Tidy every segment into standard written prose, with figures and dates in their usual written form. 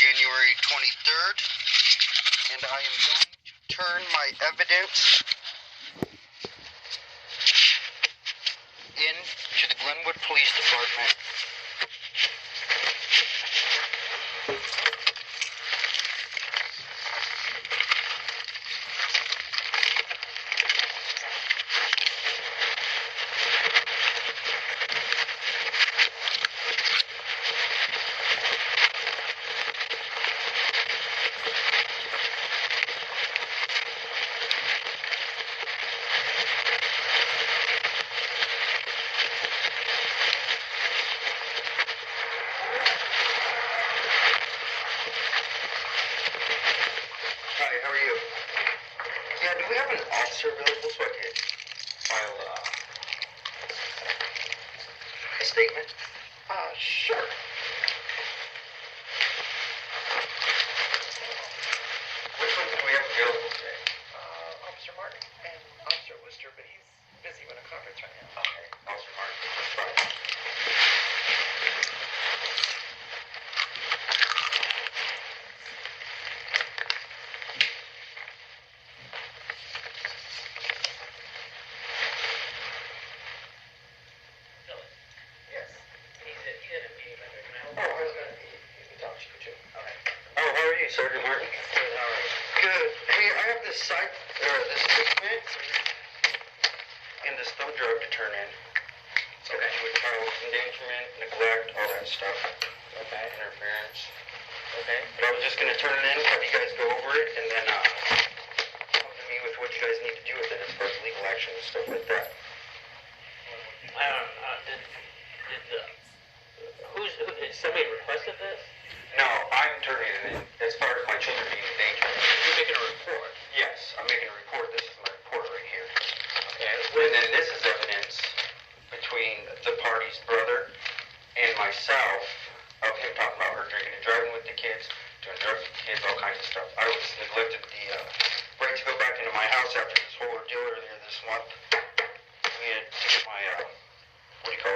January 23rd, and I am going to turn my evidence in to the Glenwood Police Department. Hi, how are you? Yeah, do we have an officer available so I can file a statement? Sure. Which one do we have available today? Officer Martin and Officer Worcester, but he's busy with a conference right now. Okay, Officer Martin, that's fine. Yes. He's in a meeting right now. Oh, I was gonna be. You can talk to you too. Okay. Oh, how are you, Sergeant Martin? Good, how are you? Good. Hey, I have this this statement and this thumb drive to turn in. Okay. With child endangerment, neglect, all that stuff. Okay. Interference. Okay. But I was just gonna turn it in, have you guys go over it, and then come to me with what you guys need to do with it as far as legal action and stuff like that. Did somebody requested this? No, I'm turning it in as far as my children being in danger. You're making a report. Yes, I'm making a report. This is my report right here. Okay. And then this is evidence between the party's brother and myself of him talking about her drinking and driving with the kids, doing drugs with the kids, all kinds of stuff. I was neglected the right to go back into my house after this whole ordeal earlier this month. We had to get my,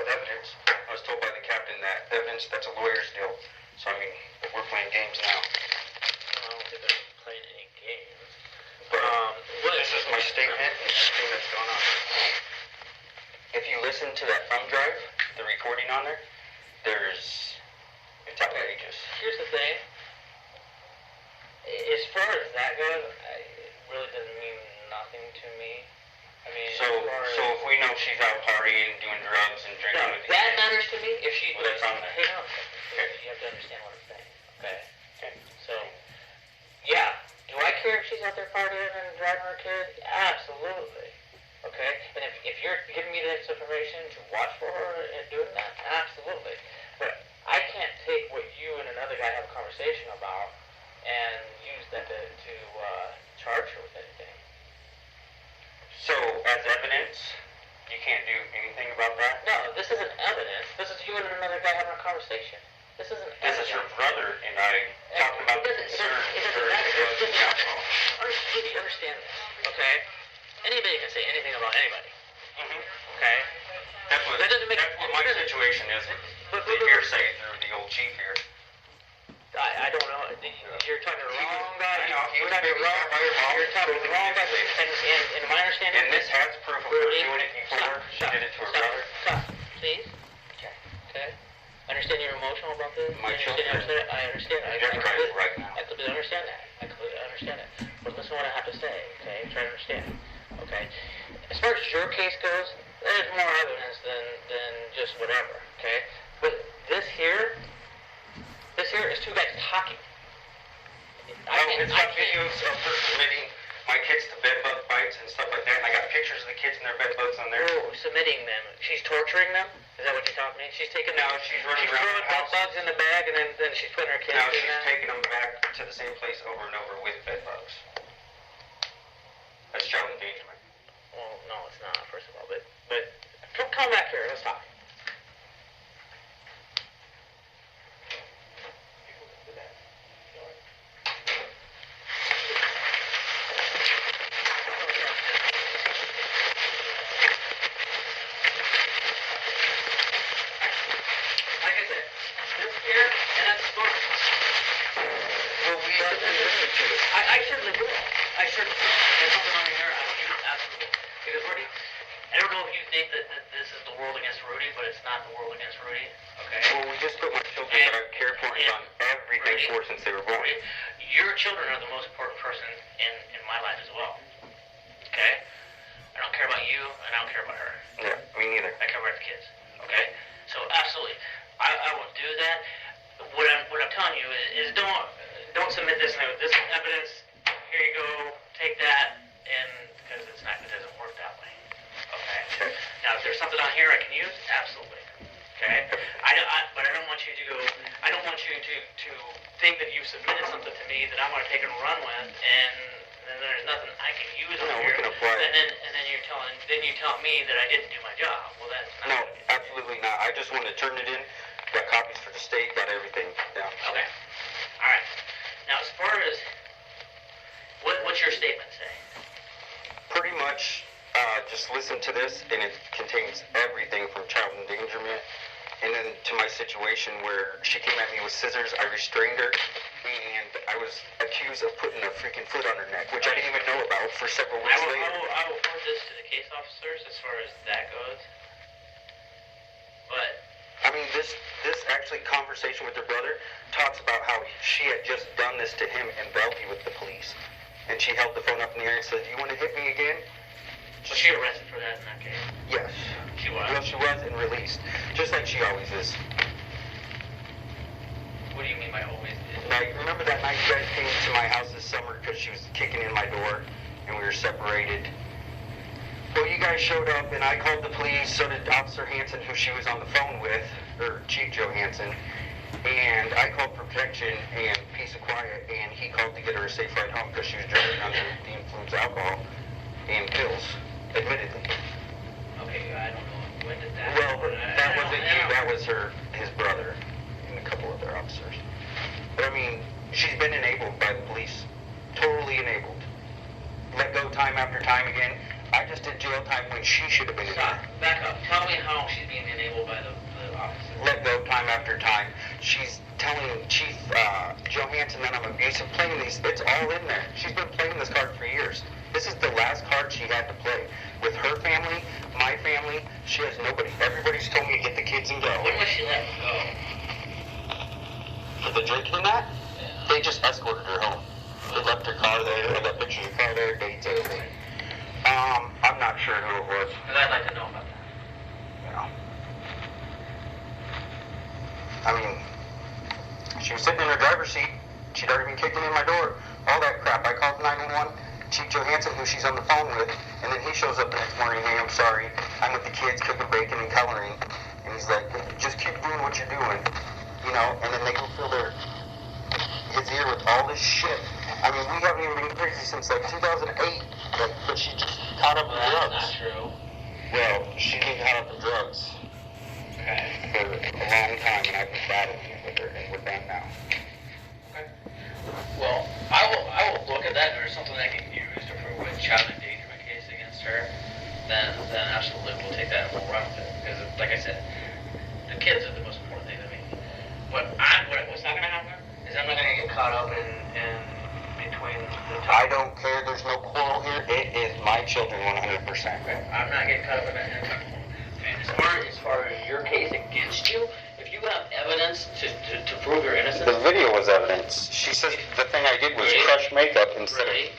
evidence. I was told by the captain that evidence, that's a lawyer's deal. So, I mean, we're playing games now. I don't think they're playing any games. But this is my statement and everything that's going on. If you listen to that thumb drive, the recording on there, it's outrageous. Here's the thing. As far as that goes, it really doesn't mean nothing to me. I mean, So if we know she's out partying, doing drugs and drinking with the that kids, matters to me. If she, well, that's on there. Hang on a second. Okay. You have to understand what I'm saying. Okay. So, yeah. Do I care if she's out there partying and driving her kid? Absolutely. Okay. And if you're giving me this information to watch for her and doing that, absolutely. But I can't take what you and another guy have a conversation about and use that to charge her with anything. So, as evidence, you can't do anything about that? No, this isn't evidence. This is you and another guy having a conversation. This isn't This evidence. is your brother and I talking about the concerns for drugs and alcohol. Sweetie, understand this, okay? Anybody can say anything about anybody, okay? That's what That doesn't make- my situation is. But- The hearsay through the old chief here. I don't know. You're talking to the wrong guy. I know, he You're was talking to the wrong. by your mom. You're talking to the wrong guy. And my understanding. And this has proof of her doing it before she did it to her brother. Stop, please. Okay. Okay. I understand you're emotional about this. My I children understand. I understand. I jeopardized right now. I completely understand that. I completely understand it. But listen to what I have to say, okay? Try to understand. Okay? As far as your case goes, there's more evidence than just whatever, okay? But this here is two guys talking. It's got videos of her submitting my kids to bed bug bites and stuff like that. And I got pictures of the kids and their bed bugs on there. Oh, submitting them. She's torturing them? Is that what you're telling me? She's taking them. No, she's running around throwing the bed house. bugs in the bag and then she's putting her kids Now in she's there? taking them back to the same place over and over with bed bugs. That's child endangerment. Well, no, it's not, first of all. But come back here. Let's talk. Like I said, this here and that's smart. I certainly do. I certainly do. There's something on here, I would do, absolutely. Because Rudy, I don't know if you think that this is the world against Rudy, but it's not the world against Rudy. Okay? Well, we just put my children that I've cared for and done everything for since they were born. Your children are the most important person in my life as well. Okay? I don't care about you, and I don't care about her. Yeah, me neither. I care about the kids. Okay? So absolutely, I will do that. What I'm telling you is don't submit this evidence. Here you go, take that, and because it doesn't work that way. Okay. Now, if there's something on here I can use, absolutely. Okay. But I don't want you to go. I don't want you to think that you've submitted something to me that I'm going to take and run with, and then there's nothing I can use on here. We can apply. And then you tell me that I didn't do my job. Well, that's not. No, absolutely not. I just want to turn it in. Got copies for the state. Got everything down. Okay. All right. Now, as far as what's your statement say? Pretty much, just listen to this, and it contains everything from child endangerment, and then to my situation where she came at me with scissors, I restrained her, and I was accused of putting a freaking foot on her neck, which I didn't even know about for several weeks later. I will forward this to the case officers as far as that goes. But I mean, this actually conversation with her brother talks about how she had just done this to him in Belgium with the police. And she held the phone up in the air and said, "You want to hit me again?" Was she arrested for that in that case? Yes. She was? Well, she was and released. Just like she always is. What do you mean by always is? Now, you remember that night you guys came to my house this summer because she was kicking in my door and we were separated? Well, you guys showed up and I called the police, so did Officer Hansen, who she was on the phone with, or Chief Joe Hansen. And I called for protection and peace and quiet, and he called to get her a safe ride home because she was driving under the influence of alcohol and pills, admittedly. Okay, I don't know. When did that Well, happen? that wasn't you, that was his brother, and a couple other officers. But I mean, she's been enabled by the police. Totally enabled. Let go time after time again. I just did jail time when she should have been in Stop. there. Back up. Tell me how she's being enabled by the officer. Let go time after time. She's telling Chief Johansson that I'm abusive, playing these. It's all in there. She's been playing this card for years. This is the last card she had to play. With her family, my family, she has nobody. Everybody's told me to get the kids and go. When was she let go? For the drinking and that? Yeah. They just escorted her home. They left her car there. I got pictures of the car there, dates, everything. I'm not sure who it was. Because I'd like to know about that. You know. I mean, she was sitting in her driver's seat. She'd already been kicking in my door. All that crap. I called 911. Chief Johansson, who she's on the phone with, and then he shows up the next morning. "Hey, I'm sorry. I'm with the kids cooking bacon and coloring." And he's like, "Just keep doing what you're doing." You know, and then they go fill his ear with all this shit. I mean, we haven't even been crazy since like 2008. But she just caught up in drugs. That's not true. Well, she's been caught up in drugs. Okay. For a long time, and I've been battling it with her, and we're done now. Okay. Well, I will look at that, and if there's something I can use to prove a child endangerment case against her, then absolutely we'll take that and we'll run with it. Because, like I said, the kids are the most important thing to me. What's not going to happen is I'm not going to get caught up in between the two. I don't care. There's no quarrel here. It is my children 100%. Okay. I'm not getting caught up in that. Okay. As far as your case against you, if you have evidence to prove your innocence. The video was evidence. She says the thing I did was Really? crush makeup instead Really? of...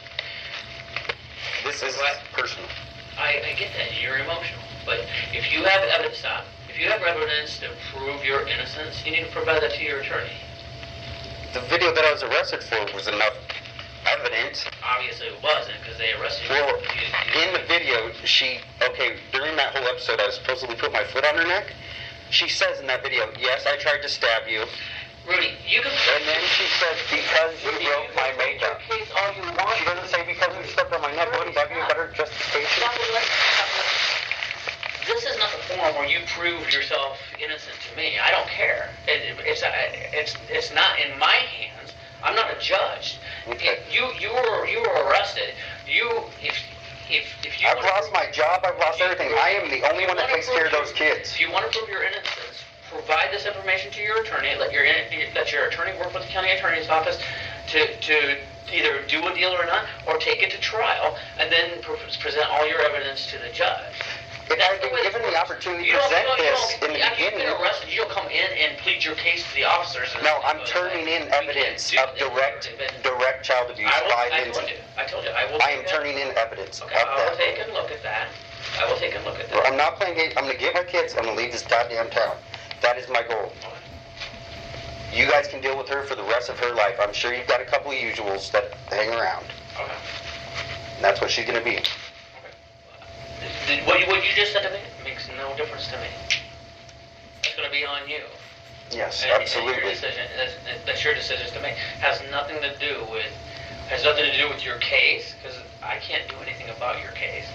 This is personal. I get that. You're emotional. But if you have evidence, stop. If you have evidence to prove your innocence, you need to provide that to your attorney. The video that I was arrested for was enough evidence. Obviously it wasn't, because they arrested you. Well, in the video, during that whole episode, I was supposedly put my foot on her neck. She says in that video, "Yes, I tried to stab you." Rudy, you can... And then she says, "Because you Rudy, broke my make your makeup." case all you want. She doesn't say because you stepped on my neck. Wouldn't that be a better justification? This is not the form where you prove yourself innocent to me. I don't care. It's not in my hands. I'm not a judge. Okay. You were arrested. If you I've lost my job. I've lost everything. I am the only one that takes care of those kids. If you want to prove your innocence, provide this information to your attorney. Let your attorney work with the county attorney's office to either do a deal or not, or take it to trial, and then present all your evidence to the judge. If I'd been given the opportunity to present this in the After you've beginning... been arrested, you don't come in and plead your case to the officers. No, I'm turning in evidence of direct child abuse by Lindsay. I told you, I will. I am turning in evidence of Okay, I will that. take a look at that. I will take a look at that. I'm not playing games. I'm going to get my kids. I'm going to leave this goddamn town. That is my goal. You guys can deal with her for the rest of her life. I'm sure you've got a couple of usuals that hang around. Okay. And that's what she's going to be. What you just said to me makes no difference to me. It's going to be on you. Yes, And absolutely. your decision, that's your decisions to make. Has nothing to do with your case, because I can't do anything about your case.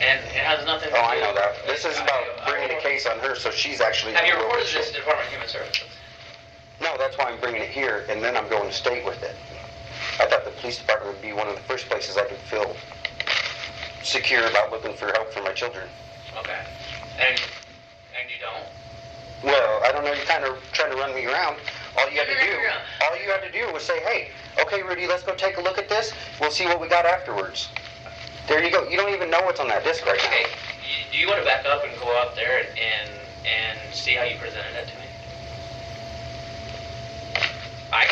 And it has nothing to do... Oh, I know that. This is about bringing a case on her, so she's actually... Have you reported this to the Department of Human Services? No, that's why I'm bringing it here, and then I'm going to state with it. I thought the police department would be one of the first places I could feel secure about looking for help for my children. Okay. And you don't? Well, I don't know, you're kind of trying to run me around. All you had to do was say, hey, okay, Rudy, let's go take a look at this. We'll see what we got afterwards. There you go. You don't even know what's on that disc right Okay. now. Do you want to back up and go out there and see how you presented it to me? I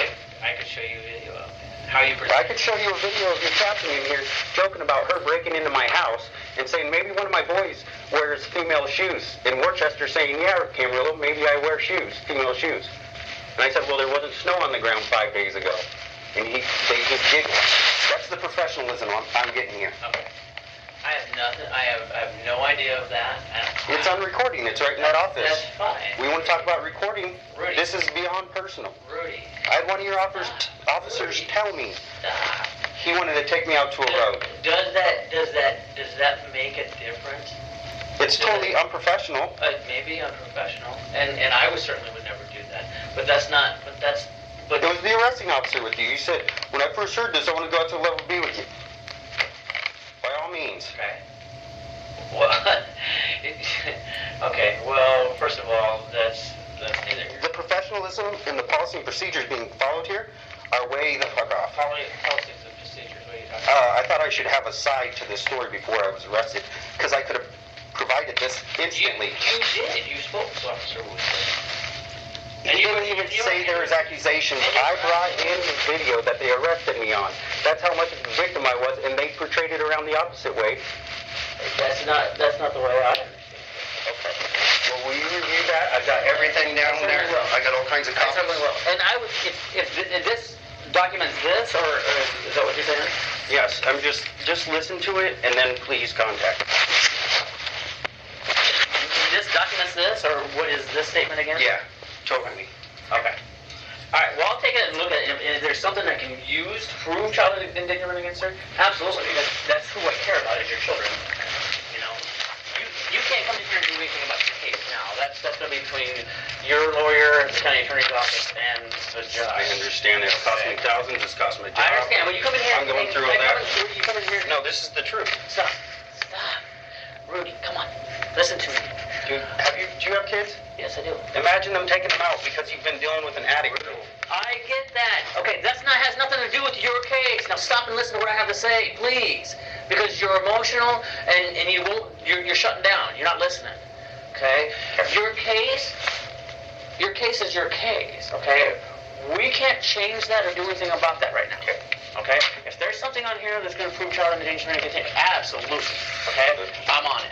could show you a video of how you presented it. I could show you a video of your captain in here joking about her breaking into my house and saying maybe one of my boys wears female shoes. In Worcester saying, yeah, Camarillo, maybe I wear shoes, female shoes. And I said, well, there wasn't snow on the ground 5 days ago. And they just giggled. That's the professionalism I'm getting here. Okay. I have nothing. I have no idea of that. It's on recording. It's right in that office. That's fine. We want to talk about recording. Rudy. This is beyond personal. Rudy. I had one of your officers tell me Stop. he wanted to take me out to a road. Does that make a difference? It's totally unprofessional. Maybe unprofessional, and I certainly would never do that. But that's not. But It was the arresting officer with you. You said, when I first heard this, I want to go out to level B with you. By all means. Okay. Well, okay. Well, first of all, that's neither here. The professionalism and the policy and procedures being followed here are way the fuck off. Policies and procedures. What are you talking about? I thought I should have a side to this story before I was arrested, because I could have provided this instantly. You did. You spoke to Officer Wood. He didn't even say there was accusations. I brought in his video that they arrested me on. That's how much of a victim I was, and they portrayed it around the opposite way. That's not the way I understand it. Okay. Well, will you review that? I've got everything down there. I got all kinds of I copies. certainly will. And I would, if this documents this, or is that what you're saying? Yes, I'm just listen to it, and then please contact me. This documents this, or what is this statement again? Yeah, totally. Okay. All right. Well, I'll take it and look at it. If there's something I can use to prove child endangerment against her, absolutely. That's who I care about is your children. You know, you can't come in here and do anything about your case now. That's going to be between your lawyer, the county attorney's office, and the judge. I understand it. It's cost me thousands. It's cost me a job. I understand. But you come in here. I'm going through all that. You come in here. No, this is the truth. Stop. Rudy, come on. Listen to me. Dude, do you have kids? Yes, I do. Imagine them taking them out because you've been dealing with an addict. I get that. Okay, has nothing to do with your case. Now stop and listen to what I have to say, please. Because you're emotional and you're shutting down. You're not listening. Okay? Your case is your case, okay? We can't change that or do anything about that right now. Okay? If there's something on here that's going to prove child endangerment, absolutely. Okay? I'm on it.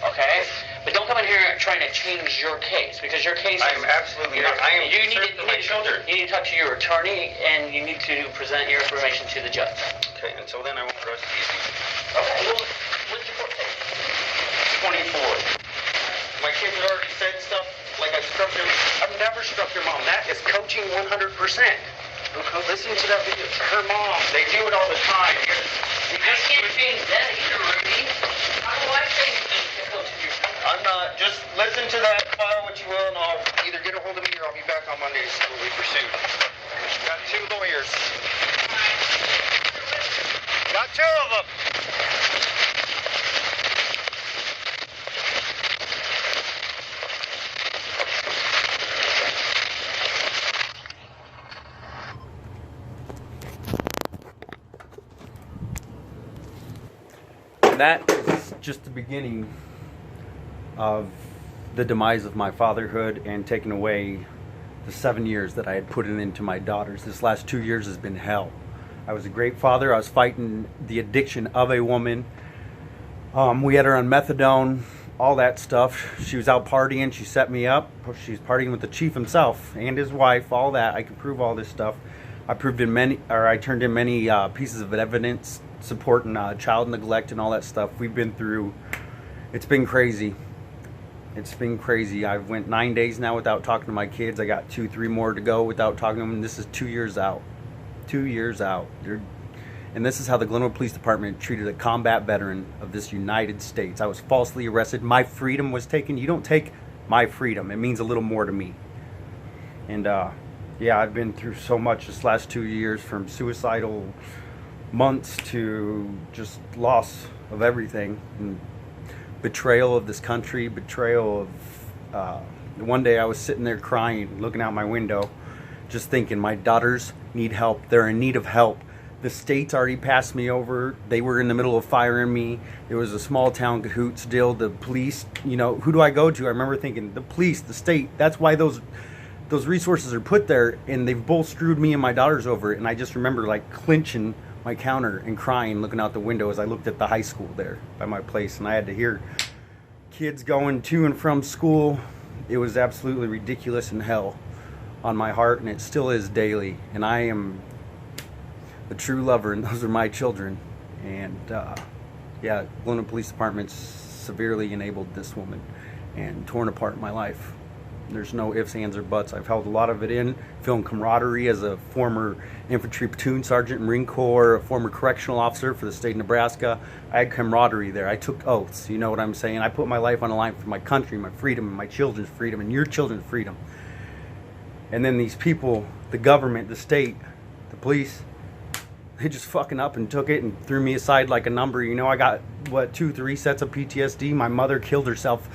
Okay? But don't come in here trying to change your case, because your case I am absolutely not. I am concerned for my children. You need to talk to your attorney, and you need to present your information to the judge. Okay, until then I won't arrest you. Okay, well, what's your court date? 24. My kids had already said stuff like I struck their... I've never struck their mom. That is coaching 100%. Listen to that video. Her mom, they do it all the time. I can't change that either, Rudy. How do I change things to coach your son? I'm not. Just listen to that, file what you will, and I'll either get a hold of me or I'll be back on Monday to civilly pursue. Got 2 lawyers. Got 2 of them. that is just the beginning of the demise of my fatherhood and taking away the 7 years that I had put into my daughters. This last 2 years has been hell. I was a great father. I was fighting the addiction of a woman. We had her on methadone, all that stuff. She was out partying. She set me up. She's partying with the chief himself and his wife, all that. I can prove all this stuff. I turned in many pieces of evidence supporting child neglect and all that stuff. We've been through, it's been crazy. It's been crazy. I've went 9 days now without talking to my kids. I got 2-3 more to go without talking to them. This is 2 years out. 2 years out. And this is how the Glenwood Police Department treated a combat veteran of this United States. I was falsely arrested. My freedom was taken. You don't take my freedom. It means a little more to me. And yeah, I've been through so much this last 2 years, from suicidal months to just loss of everything. And betrayal of this country, betrayal of... one day I was sitting there crying, looking out my window, just thinking, my daughters need help. They're in need of help. The state's already passed me over. They were in the middle of firing me. It was a small town cahoots deal. The police, you know, who do I go to? I remember thinking, the police, the state, that's why those resources are put there, and they've both screwed me and my daughters over it. And I just remember like clinching my counter and crying, looking out the window as I looked at the high school there by my place, and I had to hear kids going to and from school. It was absolutely ridiculous and hell on my heart, and it still is daily. And I am a true lover, and those are my children. And yeah, Glenwood Police Department severely enabled this woman and torn apart my life. There's no ifs, ands, or buts. I've held a lot of it in. Feeling camaraderie as a former infantry platoon sergeant, Marine Corps, a former correctional officer for the state of Nebraska. I had camaraderie there. I took oaths, you know what I'm saying? I put my life on the line for my country, my freedom, and my children's freedom, and your children's freedom. And then these people, the government, the state, the police, they just fucking up and took it and threw me aside like a number. You know, I got, what, 2-3 sets of PTSD. My mother killed herself,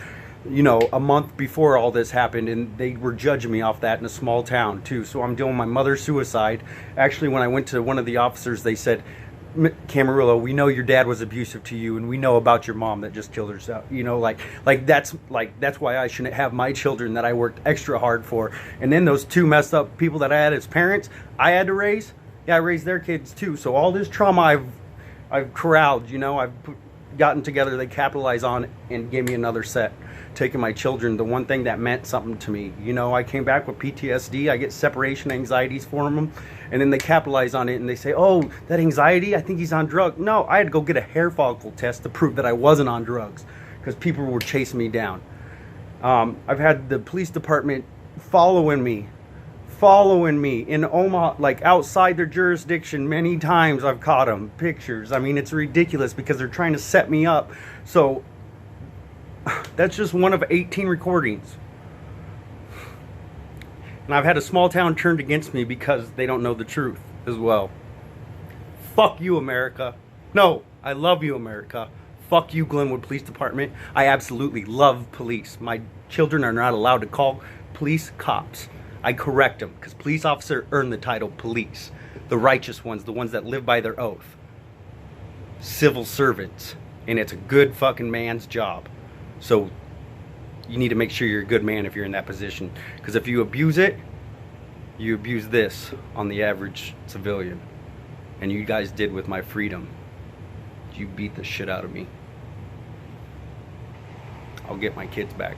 you know, a month before all this happened, and they were judging me off that in a small town too. So I'm dealing with my mother's suicide. Actually, when I went to one of the officers, they said, Camarillo, we know your dad was abusive to you, and we know about your mom that just killed herself. You know, that's why I shouldn't have my children that I worked extra hard for. And then those two messed up people that I had as parents, I had to raise. Yeah, I raised their kids too. So all this trauma I've corralled, you know, I've gotten together, they capitalize on it and gave me another set. Taking my children, the one thing that meant something to me. You know, I came back with PTSD. I get separation anxieties from them. And then they capitalize on it and they say, oh, that anxiety, I think he's on drugs. No, I had to go get a hair follicle test to prove that I wasn't on drugs because people were chasing me down. I've had the police department following me in Omaha, like outside their jurisdiction many times. I've caught them, pictures. I mean, it's ridiculous because they're trying to set me up. So that's just one of 18 recordings. And I've had a small town turned against me because they don't know the truth as well. Fuck you, America. No, I love you, America. Fuck you, Glenwood Police Department. I absolutely love police. My children are not allowed to call police cops. I correct them because police officer earned the title police. The righteous ones, the ones that live by their oath. Civil servants. And it's a good fucking man's job. So you need to make sure you're a good man if you're in that position. Because if you abuse it, you abuse this on the average civilian. And you guys did with my freedom. You beat the shit out of me. I'll get my kids back.